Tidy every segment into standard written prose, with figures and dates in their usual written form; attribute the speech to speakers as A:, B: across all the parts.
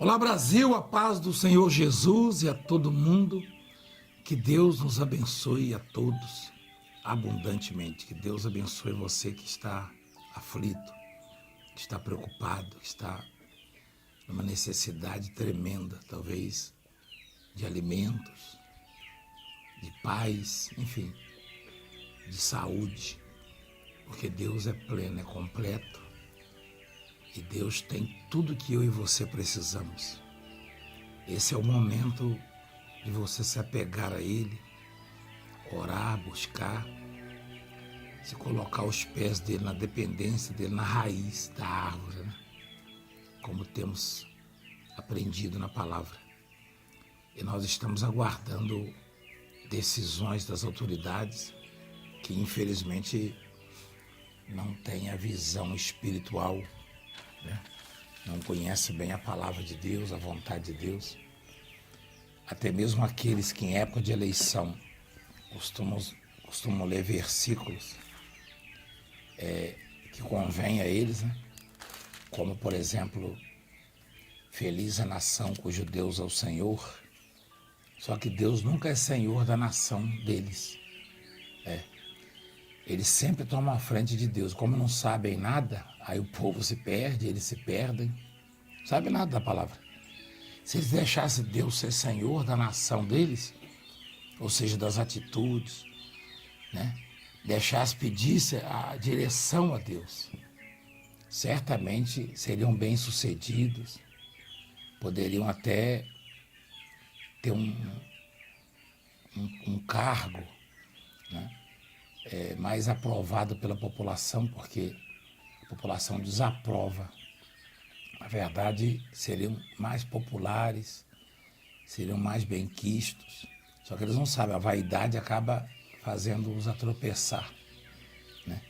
A: Olá Brasil, a paz do Senhor Jesus e a todo mundo, que Deus nos abençoe a todos abundantemente, que Deus abençoe você que está aflito, que está preocupado, que está numa necessidade tremenda, talvez, de alimentos, de paz, enfim, de saúde, porque Deus é pleno, é completo. E Deus tem tudo que eu e você precisamos. Esse é o momento de você se apegar a Ele, orar, buscar, se colocar aos pés dEle, na dependência dEle, na raiz da árvore, né? Como temos aprendido na palavra. E nós estamos aguardando decisões das autoridades que infelizmente não têm a visão espiritual, né? Não conhece bem a palavra de Deus, a vontade de Deus. Até mesmo aqueles que em época de eleição costumam ler versículos que convém a eles, né? Como, por exemplo, feliz a nação cujo Deus é o Senhor. Só que Deus nunca é Senhor da nação deles. Eles sempre tomam a frente de Deus. Como não sabem nada, aí o povo se perde, eles se perdem. Não sabe nada da palavra. Se eles deixassem Deus ser Senhor da nação deles, ou seja, das atitudes, né? Deixassem, pedisse a direção a Deus, certamente seriam bem-sucedidos, poderiam até ter um cargo, né? Mais aprovado pela população, porque a população desaprova. Na verdade, seriam mais populares, seriam mais benquistos. Só que eles não sabem, a vaidade acaba fazendo-os a tropeçar, né?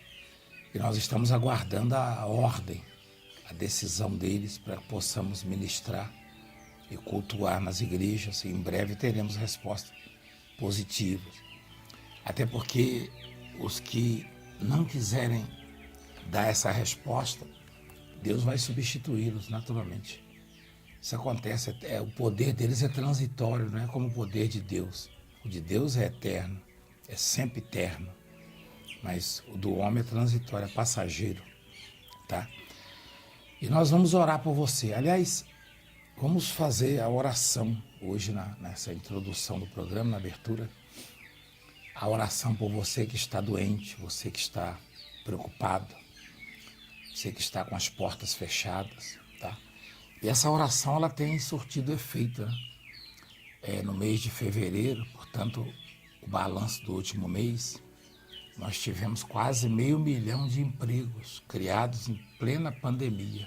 A: E nós estamos aguardando a ordem, a decisão deles para que possamos ministrar e cultuar nas igrejas. E em breve teremos respostas positivas. Até porque os que não quiserem dar essa resposta, Deus vai substituí-los naturalmente. Isso acontece, o poder deles é transitório, não é como o poder de Deus. O de Deus é eterno, é sempre eterno. Mas o do homem é transitório, é passageiro, tá? E nós vamos orar por você. Aliás, vamos fazer a oração hoje nessa introdução do programa, na abertura. A oração por você que está doente, você que está preocupado, você que está com as portas fechadas, tá? E essa oração, ela tem surtido efeito, né? No mês de fevereiro, portanto, o balanço do último mês, nós tivemos quase 500 mil de empregos criados em plena pandemia.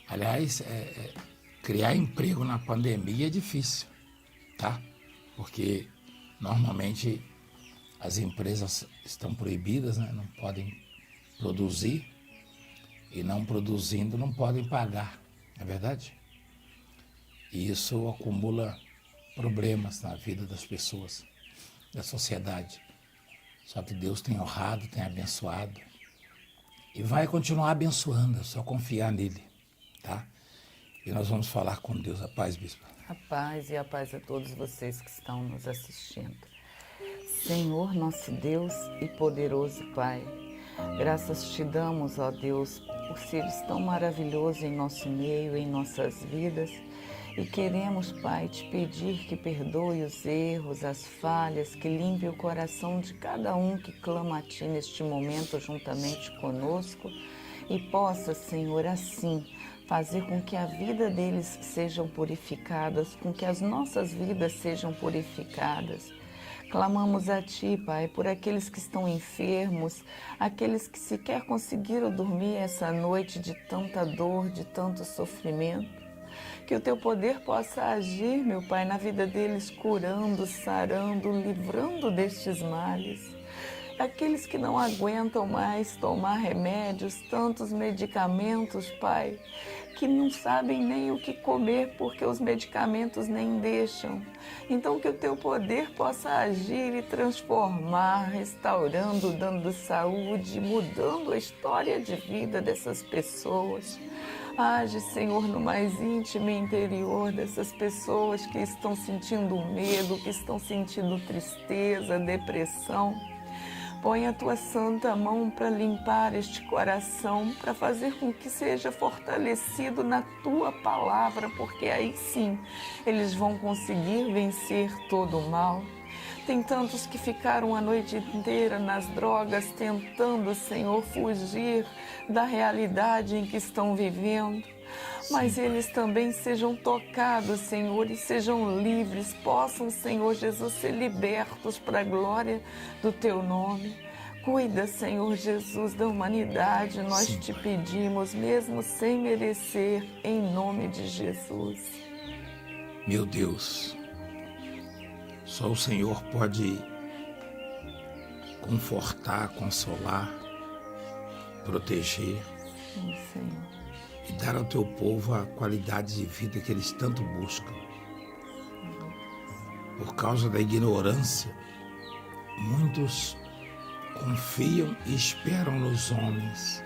A: Aliás, criar emprego na pandemia é difícil, tá? Porque normalmente as empresas estão proibidas, né? Não podem produzir e não produzindo não podem pagar, não é verdade? E isso acumula problemas na vida das pessoas, da sociedade. Só que Deus tem honrado, tem abençoado e vai continuar abençoando, é só confiar nele, tá? E nós vamos falar com Deus. A paz, bispo.
B: A paz e a paz a todos vocês que estão nos assistindo. Senhor, nosso Deus e poderoso Pai, graças te damos, ó Deus, por seres tão maravilhosos em nosso meio, em nossas vidas. E queremos, Pai, te pedir que perdoe os erros, as falhas, que limpe o coração de cada um que clama a Ti neste momento juntamente conosco e possa, Senhor, assim fazer com que a vida deles sejam purificadas, com que as nossas vidas sejam purificadas. Clamamos a Ti, Pai, por aqueles que estão enfermos, aqueles que sequer conseguiram dormir essa noite de tanta dor, de tanto sofrimento. Que o Teu poder possa agir, meu Pai, na vida deles, curando, sarando, livrando destes males. Aqueles que não aguentam mais tomar remédios, tantos medicamentos, Pai, que não sabem nem o que comer porque os medicamentos nem deixam. Então que o Teu poder possa agir e transformar, restaurando, dando saúde, mudando a história de vida dessas pessoas. Age, Senhor, no mais íntimo e interior dessas pessoas que estão sentindo medo, que estão sentindo tristeza, depressão. Põe a tua santa mão para limpar este coração, para fazer com que seja fortalecido na tua palavra, porque aí sim eles vão conseguir vencer todo o mal. Tem tantos que ficaram a noite inteira nas drogas, tentando, Senhor, fugir da realidade em que estão vivendo. Mas eles também sejam tocados, Senhor, e sejam livres, possam, Senhor Jesus, ser libertos para a glória do Teu nome. Cuida, Senhor Jesus, da humanidade, nós te pedimos, mesmo sem merecer, em nome de Jesus.
A: Meu Deus, só o Senhor pode confortar, consolar, proteger.
B: Sim, Senhor.
A: E dar ao teu povo a qualidade de vida que eles tanto buscam. Por causa da ignorância, muitos confiam e esperam nos homens,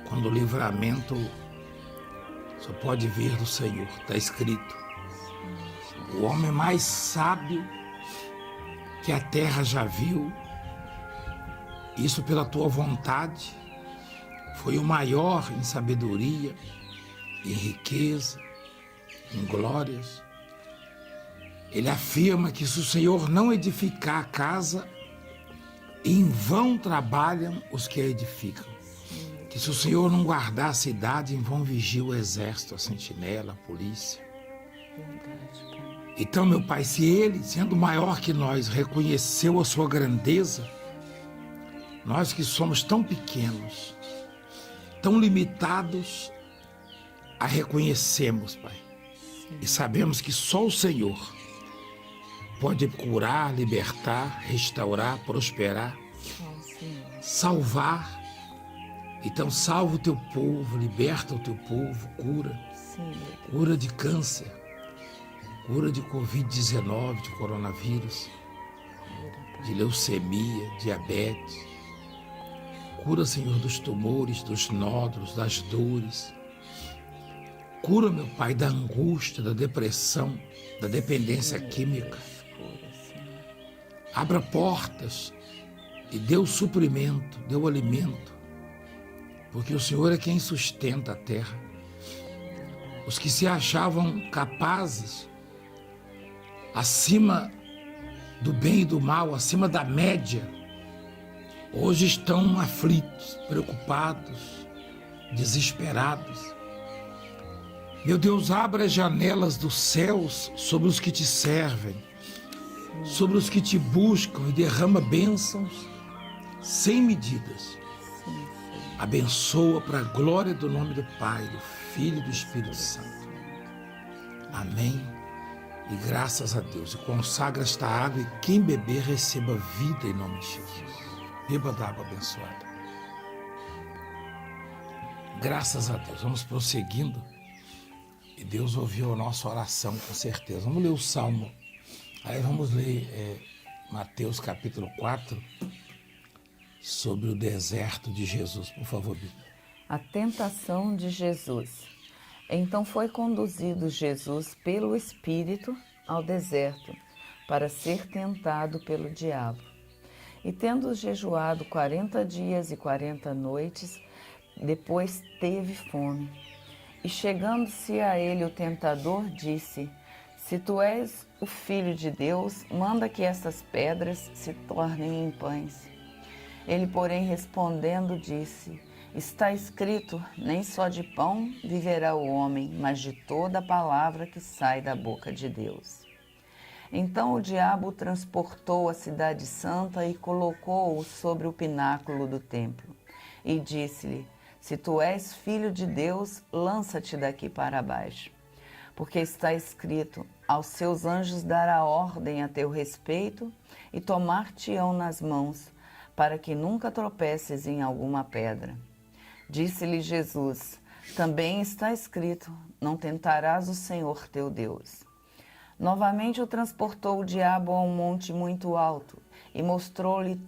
A: quando o livramento só pode vir do Senhor. Está escrito: o homem mais sábio que a terra já viu, isso pela tua vontade, foi o maior em sabedoria, em riqueza, em glórias. Ele afirma que se o Senhor não edificar a casa, em vão trabalham os que a edificam. Que se o Senhor não guardar a cidade, em vão vigia o exército, a sentinela, a polícia. Então, meu Pai, se Ele, sendo maior que nós, reconheceu a sua grandeza, nós que somos tão pequenos, tão limitados, a reconhecemos, Pai. E sabemos que só o Senhor pode curar, libertar, restaurar, prosperar, salvar. Então salva o teu povo, liberta o teu povo, cura. Cura de câncer, cura de Covid-19, de coronavírus, de leucemia, diabetes. Cura, Senhor, dos tumores, dos nódulos, das dores. Cura, meu Pai, da angústia, da depressão, da dependência química. Abra portas e dê o suprimento, dê o alimento, porque o Senhor é quem sustenta a terra. Os que se achavam capazes, acima do bem e do mal, acima da média, hoje estão aflitos, preocupados, desesperados. Meu Deus, abra as janelas dos céus sobre os que te servem, sobre os que te buscam, e derrama bênçãos sem medidas. Abençoa para a glória do nome do Pai, do Filho e do Espírito Santo. Amém. E graças a Deus. E consagra esta água, e quem beber receba vida em nome de Jesus. Beba da água abençoada. Graças a Deus. Vamos prosseguindo. E Deus ouviu a nossa oração, com certeza. Vamos ler o Salmo. Aí vamos ler Mateus capítulo 4, sobre o deserto de Jesus. Por favor, Bíblia.
B: A tentação de Jesus. Então foi conduzido Jesus pelo Espírito ao deserto, para ser tentado pelo diabo. E tendo jejuado 40 dias e 40 noites, depois teve fome. E chegando-se a ele o tentador, disse: Se tu és o Filho de Deus, manda que essas pedras se tornem em pães. Ele, porém, respondendo, disse: Está escrito, nem só de pão viverá o homem, mas de toda a palavra que sai da boca de Deus. Então o diabo o transportou à cidade santa e colocou-o sobre o pináculo do templo. E disse-lhe: Se tu és filho de Deus, lança-te daqui para baixo. Porque está escrito: Aos seus anjos dará ordem a teu respeito e tomar-te-ão nas mãos, para que nunca tropeces em alguma pedra. Disse-lhe Jesus: Também está escrito: Não tentarás o Senhor teu Deus. Novamente o transportou o diabo a um monte muito alto e mostrou-lhe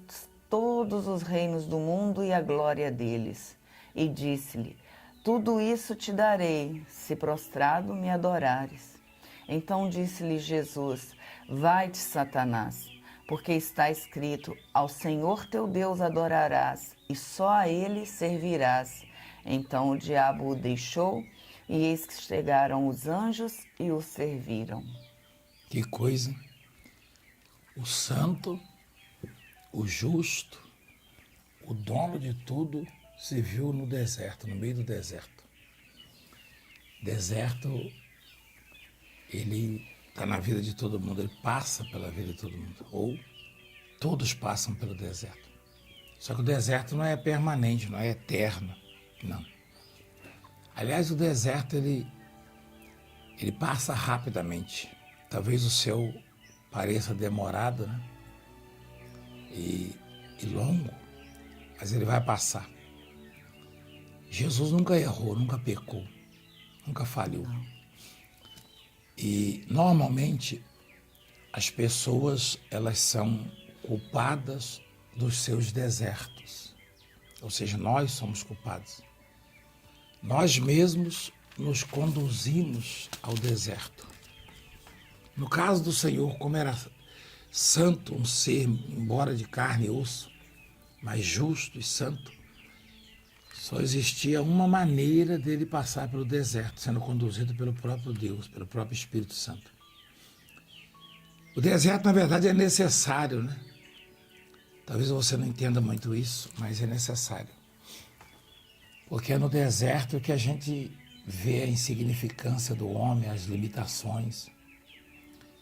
B: todos os reinos do mundo e a glória deles. e disse-lhe: tudo isso te darei, se prostrado me adorares. Então disse-lhe Jesus: vai-te, Satanás, porque está escrito: ao Senhor teu Deus adorarás, e só a ele servirás. Então o diabo o deixou, e eis que chegaram os anjos e o serviram.
A: Que coisa! O santo, o justo, o dono de tudo, se viu no deserto, no meio do deserto. Deserto, ele está na vida de todo mundo, ele passa pela vida de todo mundo, ou todos passam pelo deserto. Só que o deserto não é permanente, não é eterno, não. Aliás, o deserto, ele passa rapidamente. Talvez o seu pareça demorado, né? E longo, mas ele vai passar. Jesus nunca errou, nunca pecou, nunca falhou.
B: Não.
A: E normalmente as pessoas, elas são culpadas dos seus desertos. Ou seja, nós somos culpados. Nós mesmos nos conduzimos ao deserto. No caso do Senhor, como era santo, um ser, embora de carne e osso, mas justo e santo, só existia uma maneira dele passar pelo deserto, sendo conduzido pelo próprio Deus, pelo próprio Espírito Santo. O deserto, na verdade, é necessário, né? Talvez você não entenda muito isso, mas é necessário. Porque é no deserto que a gente vê a insignificância do homem, as limitações.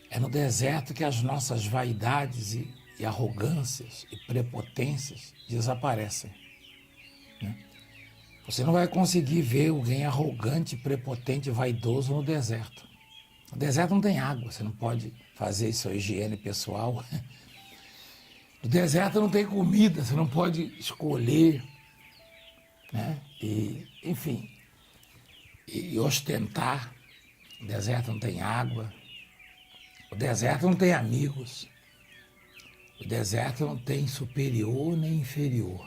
A: É no deserto que as nossas vaidades e arrogâncias e prepotências desaparecem, né? Você não vai conseguir ver alguém arrogante, prepotente, vaidoso no deserto. No deserto não tem água, você não pode fazer sua higiene pessoal. No deserto não tem comida, você não pode escolher, né? Enfim, ostentar. No deserto não tem água. O deserto não tem amigos. O deserto não tem superior nem inferior.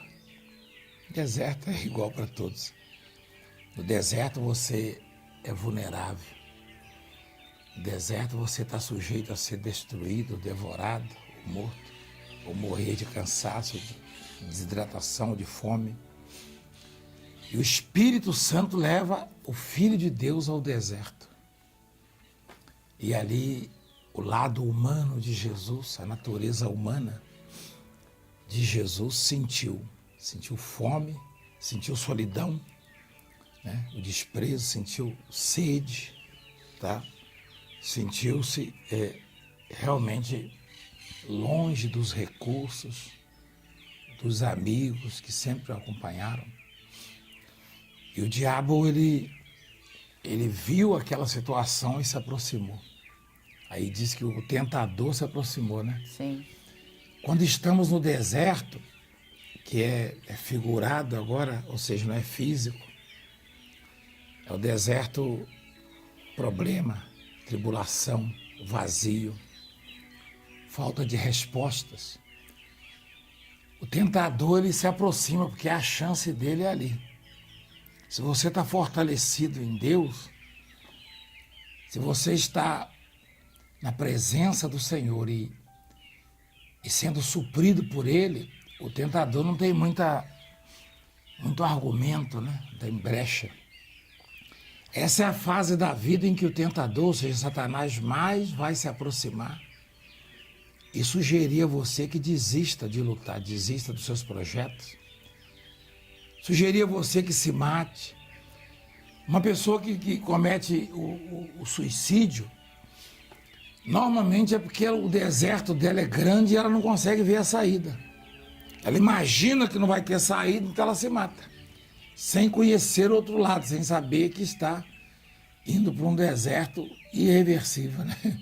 A: O deserto é igual para todos. No deserto você é vulnerável. No deserto você está sujeito a ser destruído, devorado, ou morto, ou morrer de cansaço, de desidratação, de fome. E o Espírito Santo leva o Filho de Deus ao deserto. E ali o lado humano de Jesus, a natureza humana de Jesus sentiu fome, sentiu solidão, né? O desprezo, sentiu sede, tá? Sentiu-se realmente longe dos recursos, dos amigos que sempre o acompanharam. E o diabo, ele viu aquela situação e se aproximou. Aí diz que o tentador se aproximou, né?
B: Sim.
A: Quando estamos no deserto, que é figurado agora, ou seja, não é físico, é o deserto problema, tribulação, vazio, falta de respostas. O tentador, ele se aproxima porque a chance dele é ali. Se você está fortalecido em Deus, se você está na presença do Senhor e sendo suprido por Ele, o tentador não tem muito argumento, né? Não tem brecha. Essa é a fase da vida em que o tentador, ou seja, Satanás, mais vai se aproximar e sugerir a você que desista de lutar, desista dos seus projetos. Sugerir a você que se mate. Uma pessoa que comete o suicídio, normalmente é porque o deserto dela é grande e ela não consegue ver a saída. Ela imagina que não vai ter saída, então ela se mata, sem conhecer o outro lado, sem saber que está indo para um deserto irreversível, né?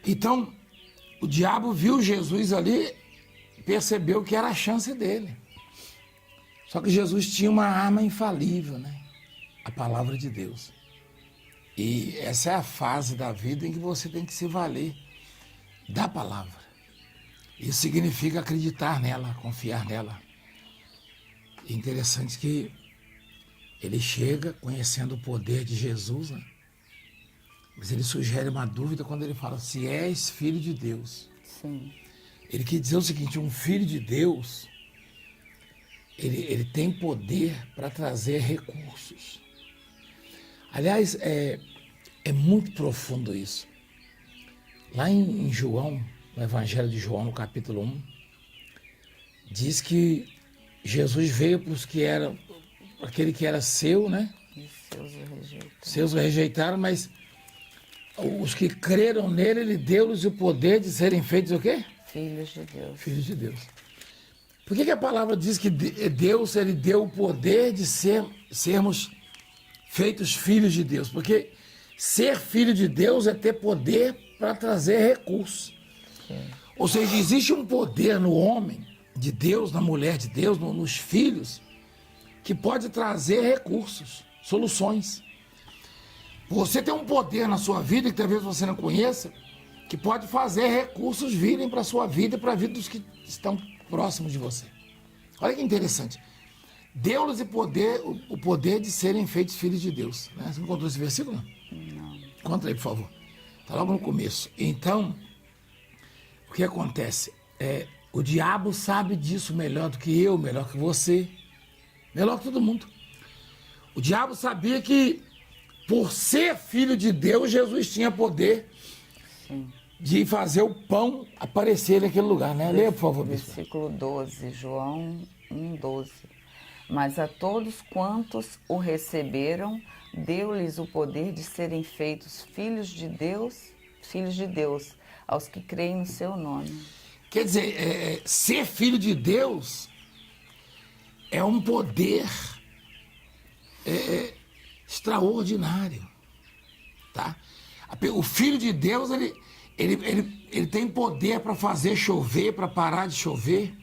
A: Então, o diabo viu Jesus ali, percebeu que era a chance dele. Só que Jesus tinha uma arma infalível, né? A palavra de Deus. E essa é a fase da vida em que você tem que se valer da palavra. Isso significa acreditar nela, confiar nela. É interessante que ele chega conhecendo o poder de Jesus, né? Mas ele sugere uma dúvida quando ele fala, se és filho de Deus.
B: Sim.
A: Ele quer dizer o seguinte, um filho de Deus, ele tem poder para trazer recursos. Aliás, é muito profundo isso. Lá em João, no Evangelho de João, no capítulo 1, diz que Jesus veio para os que eram, aquele que era seu, né?
B: E seus o rejeitaram.
A: Seus o rejeitaram, mas os que creram nele, ele deu-lhes o poder de serem feitos o quê?
B: Filhos de Deus.
A: Filhos de Deus. Por que a palavra diz que Deus, ele deu o poder de sermos feitos filhos de Deus? Porque ser filho de Deus é ter poder para trazer recursos.
B: Sim.
A: Ou seja, existe um poder no homem de Deus, na mulher de Deus, nos filhos, que pode trazer recursos, soluções. Você tem um poder na sua vida que talvez você não conheça, que pode fazer recursos virem para a sua vida e para a vida dos que estão próximos de você. Olha que interessante. Deu-lhes o poder de serem feitos filhos de Deus. Né? Você encontrou esse versículo?
B: Não.
A: Conta aí, por favor. Está logo no começo. Então, o que acontece? O diabo sabe disso melhor do que eu, melhor que você, melhor que todo mundo. O diabo sabia que, por ser filho de Deus, Jesus tinha poder de fazer o pão aparecer naquele lugar, né? Leia, por favor, bispo.
B: Versículo 12, João 1:12. Mas a todos quantos o receberam, deu-lhes o poder de serem feitos filhos de Deus, aos que creem no seu nome.
A: Quer dizer, ser filho de Deus é um poder extraordinário, tá? O filho de Deus, ele tem poder para fazer chover, para parar de chover,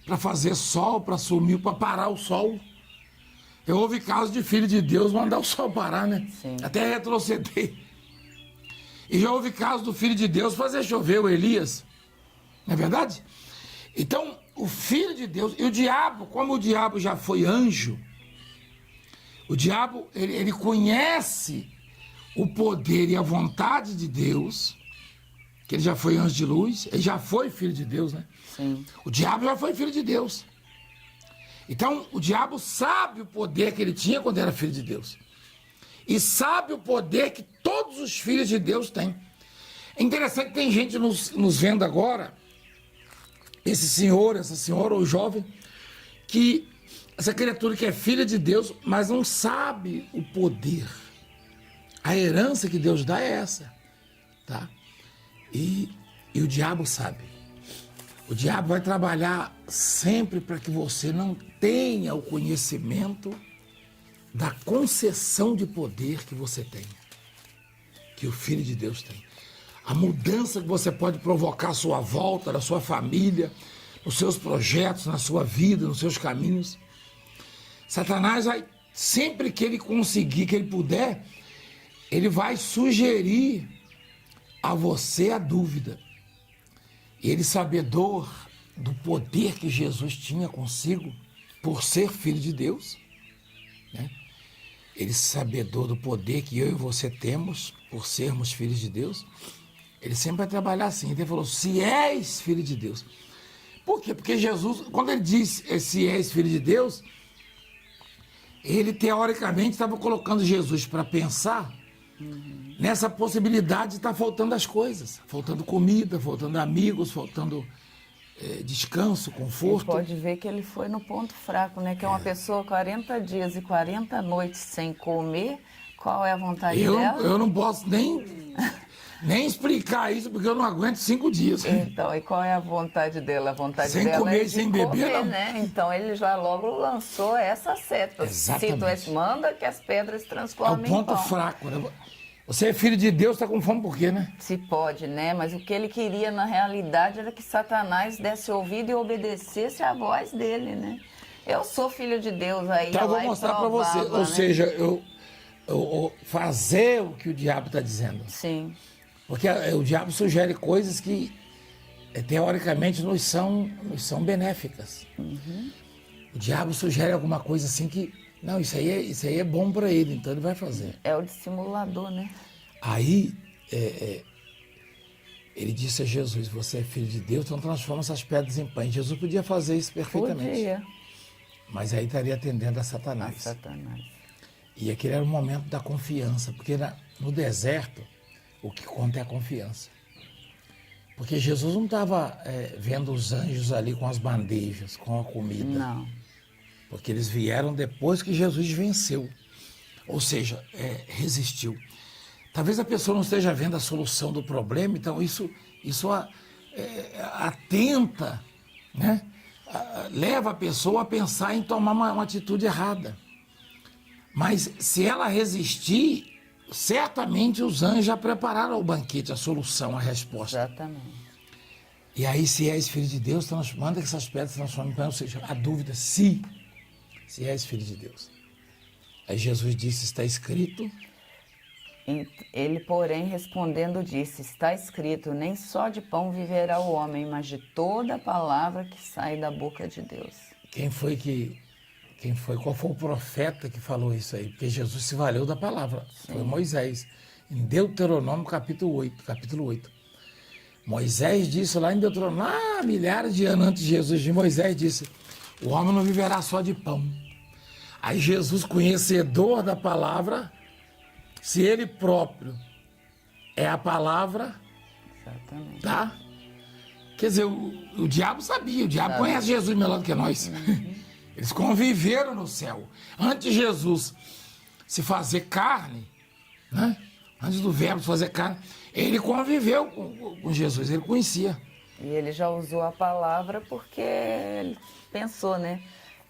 A: para fazer sol, para sumir, para parar o sol. Eu ouvi casos de filho de Deus mandar o sol parar, né?
B: Sim.
A: Até retroceder. E já houve casos do filho de Deus fazer chover o Elias. Não é verdade? Então, o filho de Deus, e o diabo, como o diabo já foi anjo, o diabo, ele conhece o poder e a vontade de Deus, que ele já foi anjo de luz, ele já foi filho de Deus, né?
B: Sim.
A: O diabo já foi filho de Deus. Então, o diabo sabe o poder que ele tinha quando era filho de Deus. E sabe o poder que todos os filhos de Deus têm. É interessante que tem gente nos vendo agora, esse senhor, essa senhora ou jovem, que essa criatura que é filha de Deus, mas não sabe o poder. A herança que Deus dá é essa, tá? E o diabo sabe. O diabo vai trabalhar sempre para que você não tenha o conhecimento da concessão de poder que você tem, que o Filho de Deus tem. A mudança que você pode provocar à sua volta, na sua família, nos seus projetos, na sua vida, nos seus caminhos. Satanás vai, sempre que ele conseguir, que ele puder, ele vai sugerir a você a dúvida. Ele, sabedor do poder que Jesus tinha consigo, por ser filho de Deus, né? Ele, sabedor do poder que eu e você temos, por sermos filhos de Deus, ele sempre vai trabalhar assim. Ele falou, se és filho de Deus. Por quê? Porque Jesus, quando ele diz se és filho de Deus, ele teoricamente estava colocando Jesus para pensar nessa possibilidade de estar faltando as coisas. Faltando comida, faltando amigos, faltando descanso, conforto.
B: Você pode ver que ele foi no ponto fraco, né? Que é uma pessoa 40 dias e 40 noites sem comer. Qual é a vontade dela?
A: Eu não posso nem explicar isso, porque eu não aguento 5 dias.
B: Então, e qual é a vontade dela? A vontade
A: sem
B: dela
A: comer
B: é
A: e
B: de
A: sem
B: comer,
A: beber, não.
B: né? Então, ele já logo lançou essa seta.
A: Exatamente.
B: Se tu manda que as pedras
A: É o
B: transformem em
A: ponto
B: pão.
A: fraco, né? Você é filho de Deus, está com fome por quê, né?
B: Se pode, né? Mas o que ele queria, na realidade, era que Satanás desse ouvido e obedecesse à voz dele, né? Eu sou filho de Deus, aí
A: Então eu vou
B: lá e
A: mostrar para você.
B: provava,
A: Ou
B: né?
A: seja, eu fazer o que o diabo está dizendo.
B: Sim,
A: Porque o diabo sugere coisas que, teoricamente, nos são benéficas. O diabo sugere alguma coisa assim que Não, isso aí é bom para ele, então ele vai fazer.
B: É o dissimulador, né?
A: Aí ele disse a Jesus, você é filho de Deus, então transforma essas pedras em pães. Jesus podia fazer isso perfeitamente.
B: Podia.
A: Mas aí estaria atendendo a
B: A
A: Satanás.
B: Satanás.
A: E aquele era o momento da confiança, porque no deserto o que conta é a confiança. Porque Jesus não estava vendo os anjos ali com as bandejas, com a comida.
B: Não.
A: Porque eles vieram depois que Jesus venceu. Ou seja, resistiu. Talvez a pessoa não esteja vendo a solução do problema, então isso atenta, né? Leva a pessoa a pensar em tomar uma atitude errada. Mas se ela resistir, certamente os anjos já prepararam o banquete, a solução, a resposta.
B: Exatamente.
A: E aí, se és filho de Deus, manda que essas pedras se transformem em pão. Ou seja, a dúvida, se és filho de Deus. Aí Jesus disse, está escrito.
B: Ele, porém, respondendo, disse, está escrito, nem só de pão viverá o homem, mas de toda a palavra que sai da boca de Deus.
A: Qual foi o profeta que falou isso aí? Porque Jesus se valeu da palavra. Sim. Foi Moisés. Em Deuteronômio, capítulo 8. Moisés disse lá em Deuteronômio, milhares de anos antes de Jesus, Moisés disse, o homem não viverá só de pão. Aí Jesus, conhecedor da palavra, se ele próprio é a palavra,
B: exatamente,
A: tá? Quer dizer, o diabo sabia, o diabo conhece Jesus melhor do que nós. Uhum. Eles conviveram no céu. Antes de Jesus se fazer carne, né? Antes do verbo se fazer carne, ele conviveu com Jesus, ele conhecia.
B: E ele já usou a palavra porque ele pensou, né?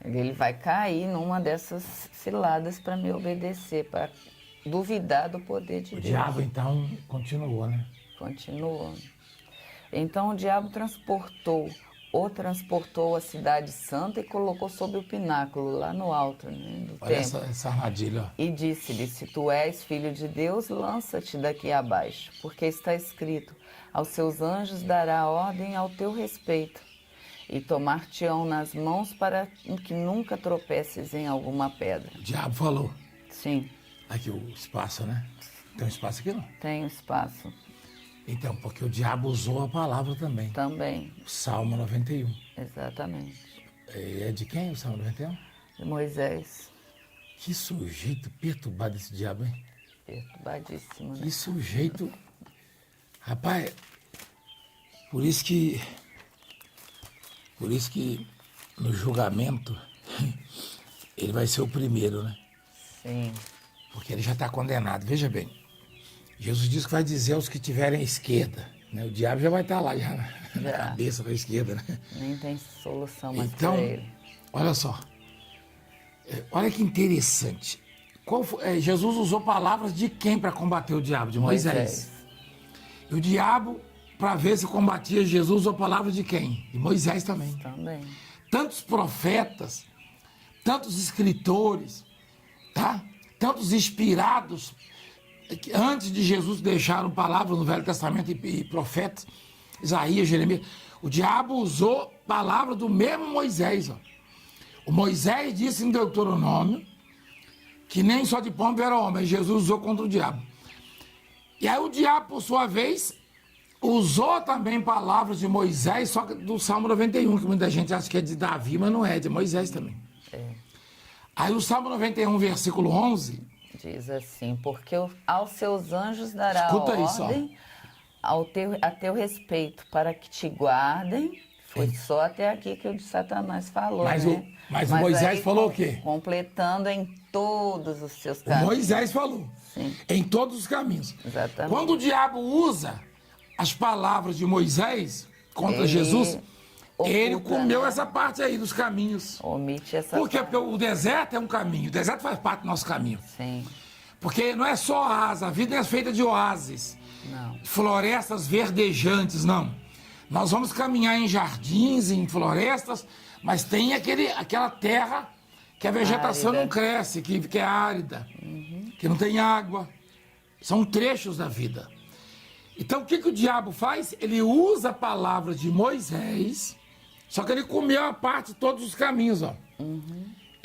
B: Ele vai cair numa dessas ciladas para me obedecer, para duvidar do poder de Deus.
A: O diabo, então, continuou, né?
B: Continuou. Então o diabo transportou a cidade santa e colocou sobre o pináculo, lá no alto, né, do
A: Olha
B: templo.
A: essa armadilha, ó.
B: E disse-lhe, se tu és filho de Deus, lança-te daqui abaixo, porque está escrito, aos seus anjos dará ordem ao teu respeito, e tomar-te-ão nas mãos para que nunca tropeces em alguma pedra.
A: O diabo falou.
B: Sim.
A: Aqui o espaço, né? Tem um espaço aqui, não?
B: Tem espaço.
A: Então, porque o diabo usou a palavra também.
B: Também.
A: O Salmo 91.
B: Exatamente.
A: É de quem o Salmo 91?
B: De Moisés.
A: Que sujeito perturbado esse diabo, hein?
B: Perturbadíssimo, né?
A: Que sujeito... Rapaz, por isso que no julgamento ele vai ser o primeiro, né?
B: Sim.
A: Porque ele já está condenado. Veja bem, Jesus diz que vai dizer aos que tiverem à esquerda, né? O diabo já vai estar lá, já na cabeça da esquerda, né?
B: Nem tem solução mais
A: então,
B: para ele.
A: Olha só, olha que interessante. Jesus usou palavras de quem para combater o diabo? De Moisés. E o diabo, para ver se combatia Jesus, usou palavras de quem? De Moisés também.
B: Também.
A: Tantos profetas, tantos escritores, tá? Tantos inspirados, que antes de Jesus deixaram palavras no Velho Testamento e profetas, Isaías, Jeremias, o diabo usou palavras do mesmo Moisés. Ó. O Moisés disse em Deuteronômio que nem só de pão viverá homem, Jesus usou contra o diabo. E aí o diabo, por sua vez, usou também palavras de Moisés, só que do Salmo 91, que muita gente acha que é de Davi, mas não é, é de Moisés também.
B: É.
A: Aí o Salmo 91, versículo 11...
B: diz assim, porque aos seus anjos dará
A: isso,
B: ordem a teu respeito, para que te guardem. Foi só até aqui que o de Satanás falou, né?
A: Mas Moisés falou o quê?
B: Completando em todos os seus caminhos.
A: Moisés falou.
B: Sim.
A: Em todos os caminhos.
B: Exatamente.
A: Quando o diabo usa as palavras de Moisés contra Jesus, ele comeu essa parte aí dos caminhos.
B: Omite essa
A: Por quê?
B: parte.
A: Porque o deserto é um caminho. O deserto faz parte do nosso caminho.
B: Sim.
A: Porque não é só oásis, a vida não é feita de oásis.
B: Não.
A: Florestas verdejantes, não. Nós vamos caminhar em jardins, em florestas, mas tem aquela terra que a vegetação
B: árida.
A: não cresce, que é árida, que não tem água. São trechos da vida. Então o que o diabo faz? Ele usa a palavra de Moisés, só que ele comeu a parte de todos os caminhos. Ó.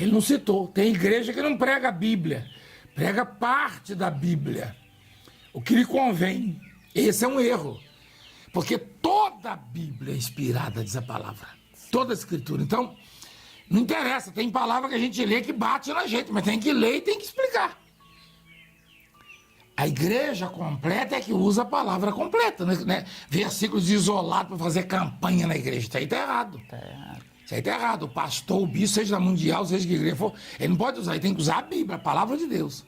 A: Ele não citou. Tem igreja que não prega a Bíblia, prega parte da Bíblia, o que lhe convém. Esse é um erro, porque toda a Bíblia é inspirada, diz a palavra, toda a Escritura. Então, não interessa, tem palavra que a gente lê que bate na gente, mas tem que ler e tem que explicar. A igreja completa é que usa a palavra completa, né? Versículos isolados para fazer campanha na igreja. Isso aí está errado.
B: Tá errado.
A: Isso aí está errado. O pastor, o bispo, seja da mundial, seja que igreja for, ele não pode usar, ele tem que usar a Bíblia, a palavra de Deus.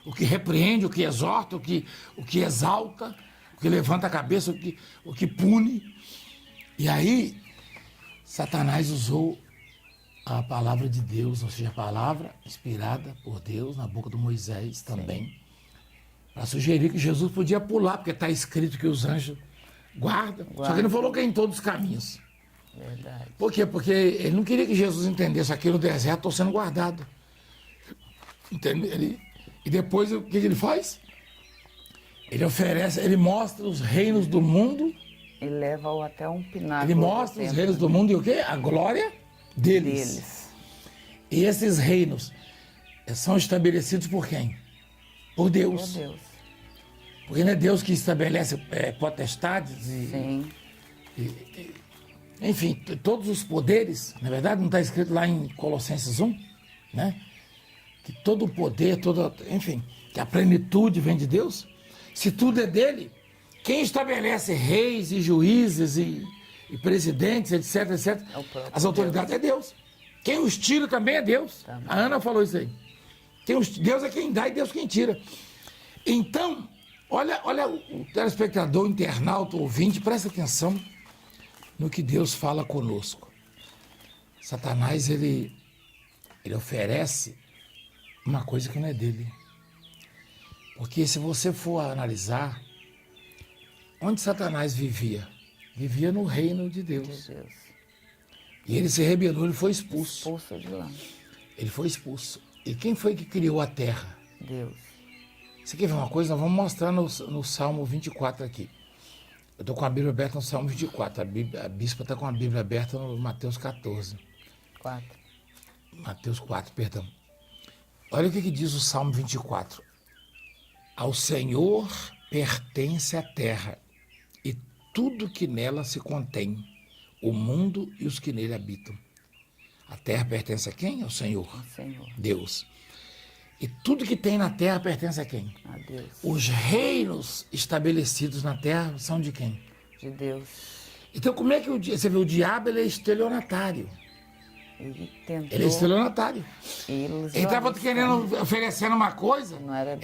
A: O que repreende, o que exorta, o que exalta, o que levanta a cabeça, o que pune. E aí, Satanás usou a palavra de Deus, ou seja, a palavra inspirada por Deus na boca de Moisés também, para sugerir que Jesus podia pular, porque está escrito que os anjos guardam. Só que ele não falou que é em todos os caminhos.
B: Verdade.
A: Por quê? Porque ele não queria que Jesus entendesse aqui no deserto, estou sendo guardado. Entende? E depois o que ele faz? Ele oferece, ele mostra os reinos do mundo.
B: E leva-o até um pináculo.
A: Ele mostra os reinos do mundo e o quê? A glória deles. E esses reinos são estabelecidos por quem? Por Deus.
B: Por Deus.
A: Porque não é Deus que estabelece potestades
B: Sim.
A: enfim, todos os poderes. Na verdade, não está escrito lá em Colossenses 1, né? Que todo o poder, enfim, que a plenitude vem de Deus. Se tudo é dele, quem estabelece reis e juízes e presidentes, etc, etc, as autoridades é Deus. Quem os tira também é Deus. Também. A Ana falou isso aí. Deus é quem dá e Deus quem tira. Então, olha o telespectador, o internauta, o ouvinte, presta atenção no que Deus fala conosco. Satanás, ele oferece uma coisa que não é dele. Porque se você for analisar, onde Satanás vivia? Vivia no reino de Deus. E ele se rebelou, ele foi expulso.
B: Expulso de lá.
A: Ele foi expulso. E quem foi que criou a terra?
B: Deus.
A: Você quer ver uma coisa? Nós vamos mostrar no Salmo 24 aqui. Eu estou com a Bíblia aberta no Salmo 24. A bispa está com a Bíblia aberta no Mateus 14.
B: 4.
A: Mateus 4, perdão. Olha o que diz o Salmo 24. Ao Senhor pertence a terra e tudo que nela se contém, o mundo e os que nele habitam. A terra pertence a quem? Ao Senhor.
B: Ao Senhor.
A: Deus. E tudo que tem na terra pertence a quem?
B: A Deus.
A: Os reinos estabelecidos na terra são de quem?
B: De Deus.
A: Então como é que você vê, o diabo ele é estelionatário.
B: Ele tentou.
A: Ele é estelionatário. Ele estava querendo, oferecendo uma coisa.
B: Não era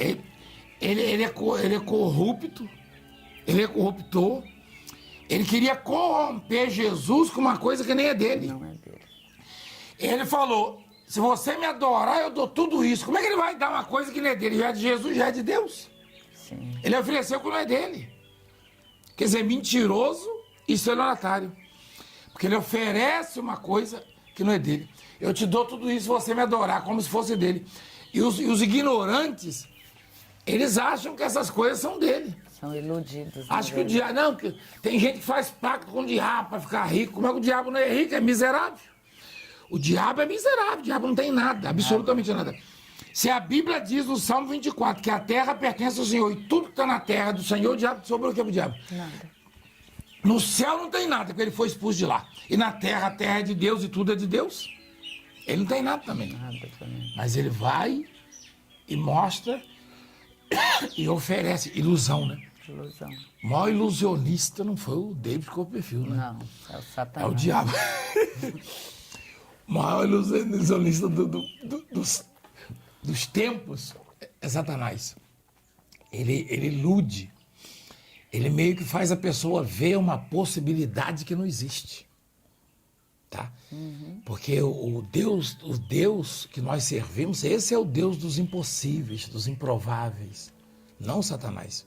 A: ele é corrupto. Ele é corruptor. Ele queria corromper Jesus com uma coisa que nem é dele.
B: Não é dele.
A: Ele falou, se você me adorar, eu dou tudo isso. Como é que ele vai dar uma coisa que não é dele? Já é de Jesus, já é de Deus.
B: Sim.
A: Ele ofereceu que não é dele. Quer dizer, mentiroso e estelionatário. Porque ele oferece uma coisa que não é dele. Eu te dou tudo isso se você me adorar, como se fosse dele. E os ignorantes, eles acham que essas coisas são dele.
B: São iludidos.
A: Acho que o diabo... Não, tem gente que faz pacto com o diabo para ficar rico. Como é que o diabo não é rico? É miserável. O diabo é miserável, o diabo não tem nada, absolutamente nada. Se a Bíblia diz no Salmo 24 que a terra pertence ao Senhor e tudo que está na terra é do Senhor, o diabo sobrou o que para o diabo?
B: Nada.
A: No céu não tem nada, porque ele foi expulso de lá. E na terra, a terra é de Deus e tudo é de Deus. Ele não tem nada também.
B: Nada também.
A: Mas ele vai e mostra e oferece ilusão, né?
B: Ilusão.
A: O maior ilusionista não foi o David Copperfield, né?
B: Não, é o Satanás.
A: É o diabo. O maior ilusionista dos tempos é Satanás. Ele ilude. Ele meio que faz a pessoa ver uma possibilidade que não existe. Tá? Porque o Deus que nós servimos, esse é o Deus dos impossíveis, dos improváveis, não Satanás.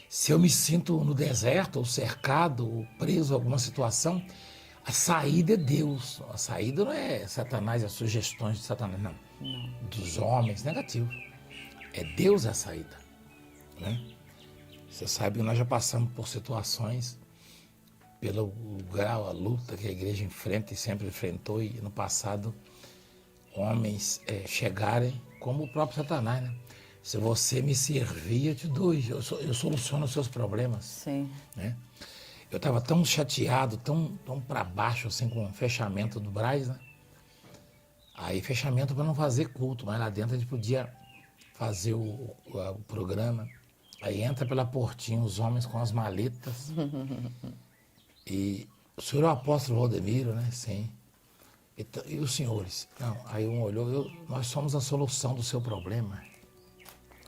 A: Se eu me sinto no deserto, ou cercado, ou preso a alguma situação, a saída é Deus. A saída não é Satanás, as sugestões de Satanás, não. Dos homens, negativo. É Deus a saída. Né? Você sabe que nós já passamos por situações, pelo grau, a luta que a igreja enfrenta e sempre enfrentou, e no passado homens chegarem, como o próprio Satanás, né? Se você me servir, eu te dou, eu soluciono os seus problemas.
B: Sim.
A: Né? Eu estava tão chateado, tão para baixo, assim, com o fechamento do Brás, né? Aí, fechamento para não fazer culto, mas lá dentro a gente podia fazer o programa. Aí entra pela portinha os homens com as maletas. E o senhor é o apóstolo Valdemiro, né? Sim. E os senhores? Não. Aí um olhou, nós somos a solução do seu problema.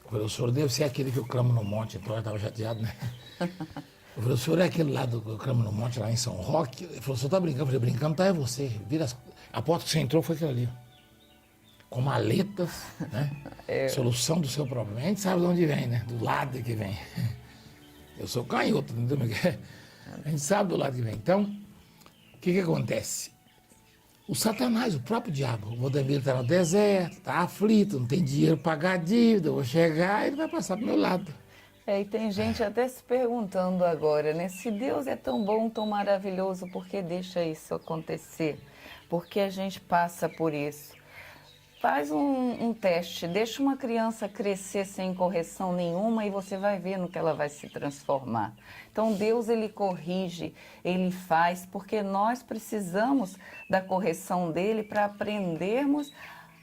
A: Eu falei, o senhor deve ser aquele que eu clamo no monte, então eu estava chateado, né? Eu falei, o senhor é aquele lá do Cramo no Monte, lá em São Roque? Ele falou, o senhor está brincando? Eu falei, brincando, tá, é você. A porta que você entrou foi aquela ali. Com maletas, né? Solução do seu problema. A gente sabe de onde vem, né? Do lado que vem. Eu sou canhoto, entendeu? A gente sabe do lado que vem. Então, o que acontece? O Satanás, o próprio diabo, o Valdemiro está no deserto, está aflito, não tem dinheiro para pagar a dívida, eu vou chegar e ele vai passar para o meu lado.
B: E tem gente até se perguntando agora, né? Se Deus é tão bom, tão maravilhoso, por que deixa isso acontecer? Por que a gente passa por isso? Faz um teste, deixa uma criança crescer sem correção nenhuma e você vai ver no que ela vai se transformar. Então Deus, Ele corrige, Ele faz, porque nós precisamos da correção dEle para aprendermos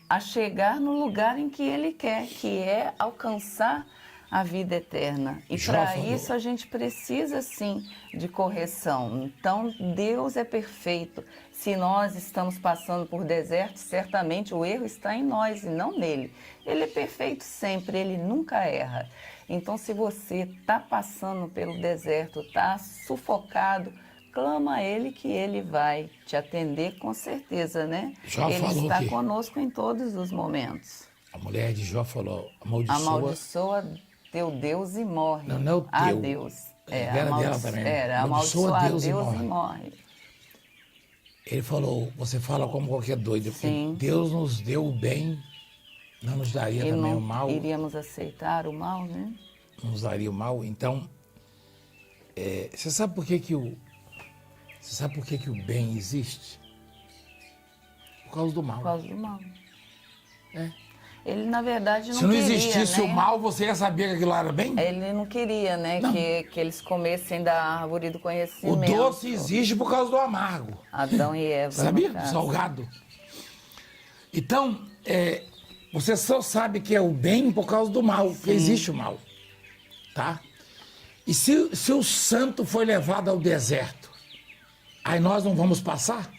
B: a chegar no lugar em que Ele quer, que é alcançar a vida eterna. E para isso a gente precisa sim de correção. Então Deus é perfeito. Se nós estamos passando por deserto, certamente o erro está em nós e não nele. Ele é perfeito sempre, ele nunca erra. Então se você está passando pelo deserto, está sufocado, clama a ele que ele vai te atender com certeza, né? Ele está conosco em todos os momentos.
A: A mulher de Jó falou,
B: amaldiçoa teu Deus e morre.
A: Não é o teu.
B: A Deus.
A: Era dela também.
B: Amaldiçoa Deus e morre.
A: Ele falou, você fala como qualquer doido, porque
B: Sim.
A: Deus nos deu o bem, não nos daria
B: e
A: também
B: não
A: o mal.
B: Iríamos aceitar o mal, né?
A: Não nos daria o mal. Então, você sabe por que o bem existe? Por causa do mal.
B: Por causa do mal.
A: É.
B: Ele, na verdade, não
A: queria. Se não
B: queria,
A: existisse
B: né?
A: o mal, você ia saber que aquilo era bem?
B: Ele não queria, né?
A: Não.
B: Que eles comessem da árvore do conhecimento.
A: O doce existe por causa do amargo.
B: Adão e Eva.
A: Sabia? Salgado. Então, você só sabe que é o bem por causa do mal, porque existe o mal. Tá? E se o santo foi levado ao deserto, aí nós não vamos passar?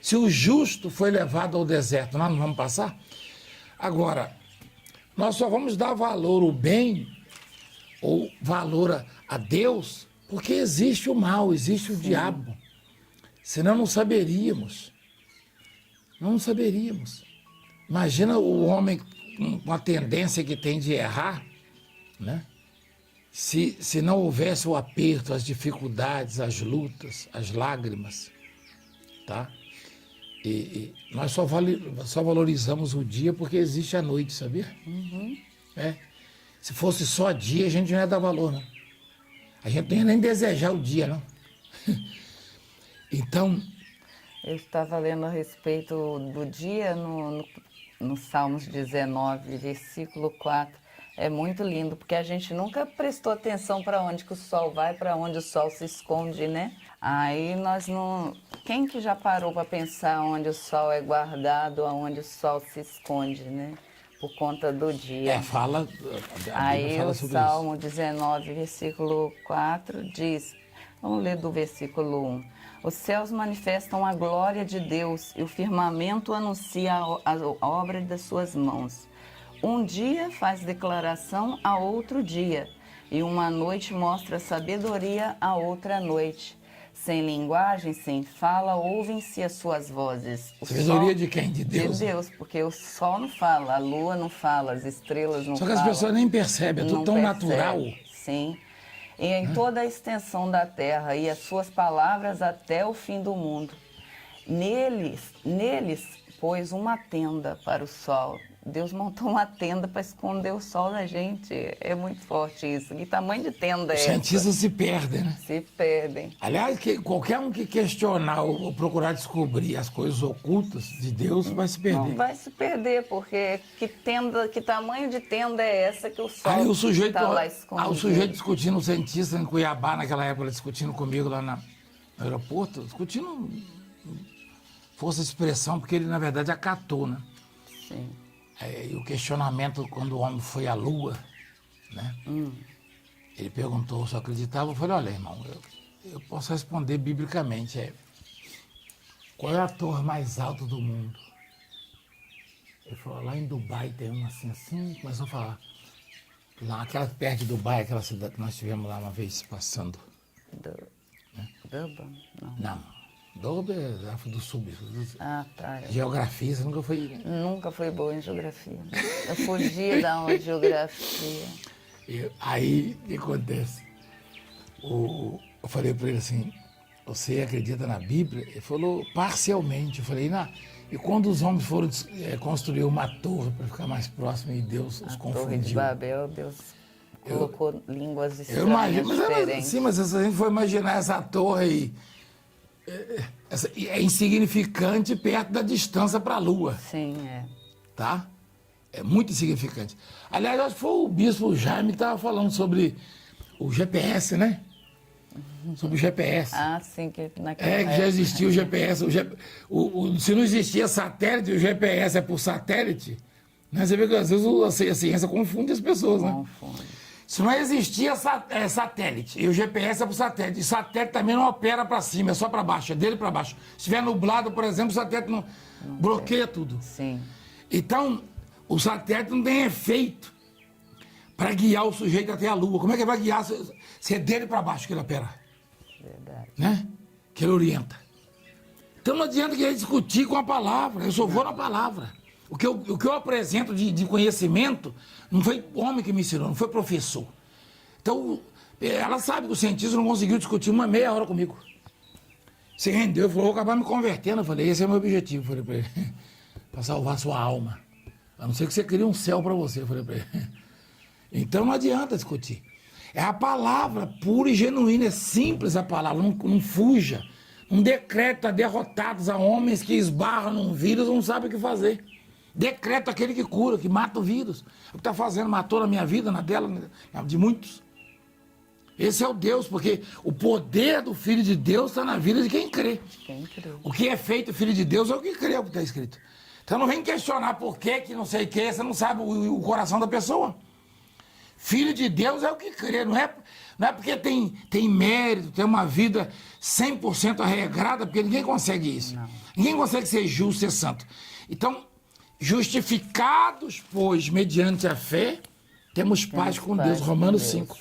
A: Se o justo foi levado ao deserto, nós não vamos passar? Agora, nós só vamos dar valor ao bem, ou valor a Deus, porque existe o mal, existe o diabo. Senão não saberíamos. Não saberíamos. Imagina o homem com a tendência que tem de errar, né? Se não houvesse o aperto, as dificuldades, as lutas, as lágrimas, tá? E nós só valorizamos o dia porque existe a noite, sabia?
B: Uhum.
A: Se fosse só dia, a gente não ia dar valor, não. A gente não ia nem desejar o dia, não. Então...
B: Eu estava lendo a respeito do dia no Salmos 19, versículo 4. É muito lindo, porque a gente nunca prestou atenção para onde que o sol vai, para onde o sol se esconde, né? Aí nós não... Quem que já parou para pensar onde o sol é guardado, aonde o sol se esconde, né? Por conta do dia.
A: Fala...
B: Aí
A: fala
B: o
A: sobre
B: Salmo
A: isso.
B: 19, versículo 4 diz... Vamos ler do versículo 1. Os céus manifestam a glória de Deus e o firmamento anuncia a obra das suas mãos. Um dia faz declaração a outro dia, e uma noite mostra sabedoria a outra noite. Sem linguagem, sem fala, ouvem-se as suas vozes.
A: Sabedoria de quem? De Deus?
B: De Deus, porque o sol não fala, a lua não fala, as estrelas não falam.
A: Só que as pessoas nem percebem, é tudo tão natural.
B: Sim. E em toda a extensão da terra, e as suas palavras até o fim do mundo. Neles pôs uma tenda para o sol, Deus montou uma tenda para esconder o sol da gente. É muito forte isso. Que tamanho de tenda é
A: Os
B: essa?
A: cientistas se perdem, né?
B: Se perdem.
A: Aliás, qualquer um que questionar ou procurar descobrir as coisas ocultas de Deus vai se perder.
B: Não vai se perder, porque que tamanho de tenda é essa que o sol
A: Aí o sujeito,
B: está lá escondido?
A: o sujeito discutindo, o cientista em Cuiabá, naquela época, discutindo comigo lá no aeroporto, discutindo força de expressão, porque ele, na verdade, acatou, né?
B: Sim.
A: E o questionamento, quando o homem foi à Lua, né? Ele perguntou se eu acreditava. Eu falei, olha, irmão, eu posso responder biblicamente. Qual é a torre mais alta do mundo? Ele falou, lá em Dubai tem uma assim, começou a falar. Lá, aquela perto de Dubai, aquela cidade que nós tivemos lá uma vez passando.
B: Durban? Não.
A: Não, Durban é África do Sul.
B: Ah, tá.
A: Geografia, você nunca foi...
B: Nunca fui boa em geografia. Eu fugia da aula de geografia.
A: Aí, o que acontece? Eu falei para ele assim, você acredita na Bíblia? Ele falou, parcialmente. Eu falei, e quando os homens foram construir uma torre para ficar mais próximo e Deus os confundiu?
B: Torre de Babel, Deus colocou línguas
A: Eu imagino,
B: estranhas, diferentes.
A: sim, mas se a gente for imaginar essa torre aí, é insignificante perto da distância para a Lua.
B: Sim, é.
A: Tá? É muito insignificante. Aliás, acho que foi o bispo Jaime que estava falando sobre o GPS, né? Sobre o GPS.
B: Ah, sim, que naquela
A: Que já
B: época.
A: existia o GPS. Se não existia satélite, o GPS é por satélite, né? Você vê que às vezes a ciência confunde as pessoas, né?
B: Confunde.
A: Se não existia satélite, e o GPS é por satélite, e satélite também não opera para cima, é só para baixo, é dele para baixo. Se estiver nublado, por exemplo, o satélite não bloqueia tudo.
B: Sim.
A: Então, o satélite não tem efeito para guiar o sujeito até a Lua. Como é que ele vai guiar se é dele para baixo que ele opera?
B: Verdade.
A: Né? Que ele orienta. Então não adianta querer discutir com a palavra, eu só vou na palavra. O que eu apresento de conhecimento não foi homem que me ensinou, não foi professor. Então, ela sabe que o cientista não conseguiu discutir uma meia hora comigo. Se rendeu, falou, vou acabar me convertendo. Eu falei, esse é o meu objetivo, falei para ele, para salvar sua alma. A não ser que você crie um céu para você, falei para ele. Então não adianta discutir. É a palavra pura e genuína, é simples a palavra, não fuja. Um decreto a derrotados a homens que esbarram num vírus não sabem o que fazer. Decreto aquele que cura, que mata o vírus. O que está fazendo, matou na minha vida, na dela, de muitos. Esse é o Deus, porque o poder do Filho de Deus está na vida de quem crê.
B: Quem crê.
A: O que é feito Filho de Deus é o que crê, é o que está escrito. Então não vem questionar por que não sei o que, você não sabe o coração da pessoa. Filho de Deus é o que crê, não é porque tem mérito, tem uma vida 100% arregrada, porque ninguém consegue isso.
B: Não.
A: Ninguém consegue ser justo, ser santo. Então, justificados, pois, mediante a fé, temos paz com Deus, Romanos 5.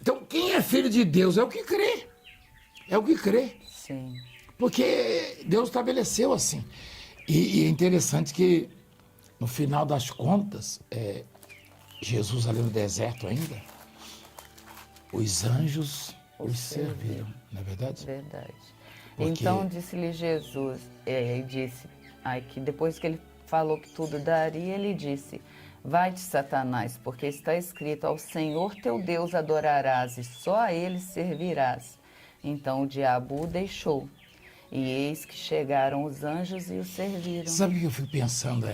A: Então, quem é filho de Deus é o que crê. É o que crê.
B: Sim.
A: Porque Deus estabeleceu assim. E é interessante que, no final das contas, Jesus ali no deserto ainda, os anjos os serviram, não é verdade?
B: Verdade.
A: Porque...
B: Então disse-lhe Jesus, que depois que ele falou que tudo daria, ele disse, vai-te, Satanás, porque está escrito, ao Senhor teu Deus adorarás e só a ele servirás. Então o diabo o deixou. E eis que chegaram os anjos e o serviram.
A: Sabe o que eu fico pensando?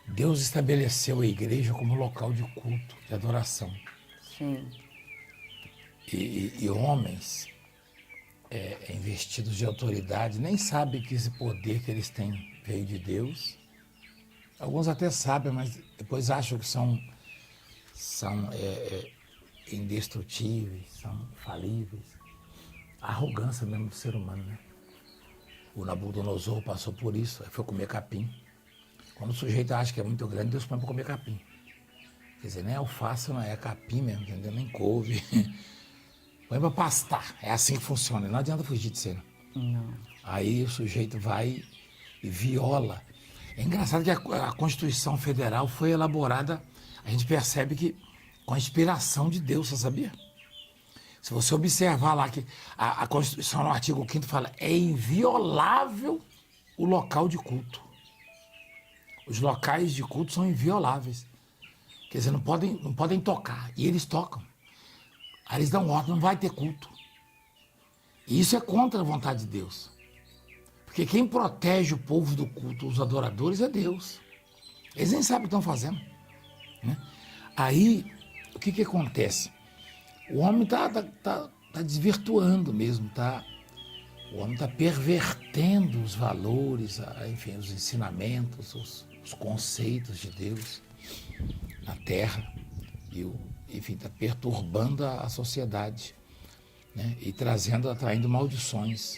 A: Deus estabeleceu a igreja como local de culto, de adoração.
B: Sim.
A: E homens investidos de autoridade nem sabem que esse poder que eles têm veio de Deus. Alguns até sabem, mas depois acham que são indestrutíveis, são falíveis. A arrogância mesmo do ser humano, né? O Nabucodonosor passou por isso, aí foi comer capim. Quando o sujeito acha que é muito grande, Deus põe para comer capim. Quer dizer, nem alface, não é capim mesmo, entendeu? Nem couve. Põe para pastar, é assim que funciona, não adianta fugir de cena.
B: Não.
A: Aí o sujeito vai e viola. É engraçado que a Constituição Federal foi elaborada, a gente percebe que com a inspiração de Deus, você sabia? Se você observar lá que a Constituição, no artigo 5º, fala é inviolável o local de culto. Os locais de culto são invioláveis. Quer dizer, não podem tocar. E eles tocam. Aí eles dão ordem, não vai ter culto. E isso é contra a vontade de Deus. Porque quem protege o povo do culto, os adoradores, é Deus. Eles nem sabem o que estão fazendo. Né? Aí, o que acontece? O homem está desvirtuando mesmo, o homem está pervertendo os valores, enfim, os ensinamentos, os conceitos de Deus na terra. E, enfim, está perturbando a sociedade, né? E atraindo maldições.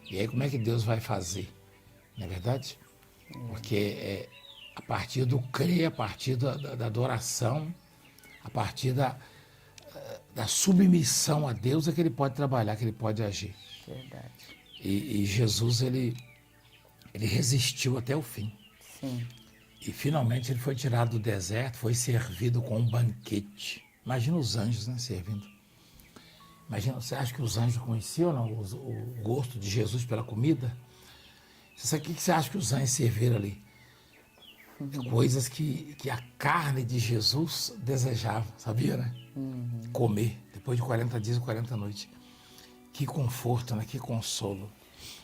A: E aí como é que Deus vai fazer? Não é verdade? Porque a partir do crer, a partir da adoração, a partir da submissão a Deus é que ele pode trabalhar, que ele pode agir.
B: Verdade.
A: E Jesus, ele resistiu até o fim.
B: Sim.
A: E finalmente ele foi tirado do deserto, foi servido com um banquete. Imagina os anjos, né, servindo. Imagina, você acha que os anjos conheciam não, o gosto de Jesus pela comida? O que você acha que os anjos serviram ali? Coisas que a carne de Jesus desejava, sabia, né? Comer, depois de 40 dias e 40 noites. Que conforto, né? Que consolo.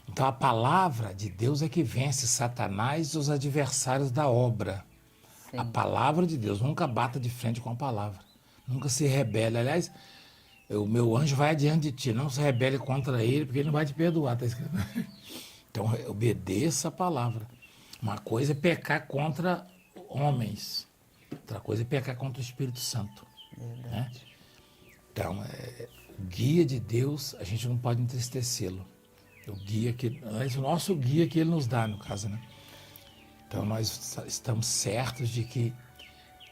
A: Então a palavra de Deus é que vence Satanás e os adversários da obra. Sim. A palavra de Deus, nunca bata de frente com a palavra. Nunca se rebele. Aliás, o meu anjo vai adiante de ti, não se rebele contra ele, porque ele não vai te perdoar, está escrito. Então obedeça a palavra. Uma coisa é pecar contra homens, outra coisa é pecar contra o Espírito Santo. Né? Então, o guia de Deus, a gente não pode entristecê-lo. O nosso guia que ele nos dá, no caso, né? Então nós estamos certos de que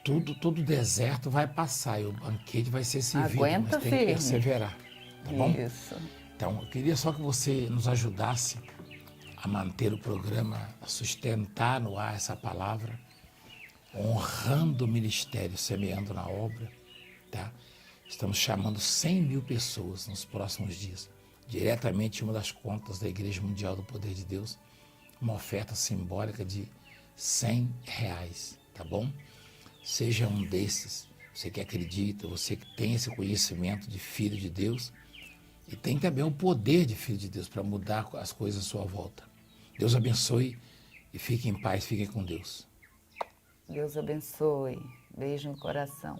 A: todo deserto vai passar e o banquete vai ser servido.
B: Aguenta,
A: mas tem
B: firme.
A: que perseverar. Tá bom?
B: Isso.
A: Então, eu queria só que você nos ajudasse a manter o programa, a sustentar no ar essa palavra, honrando o ministério, semeando na obra, tá? Estamos chamando 100 mil pessoas nos próximos dias, diretamente em uma das contas da Igreja Mundial do Poder de Deus, uma oferta simbólica de R$100, tá bom? Seja um desses, você que acredita, você que tem esse conhecimento de filho de Deus e tem também o poder de filho de Deus para mudar as coisas à sua volta. Deus abençoe e fique em paz, fiquem com Deus.
B: Deus abençoe. Beijo no coração.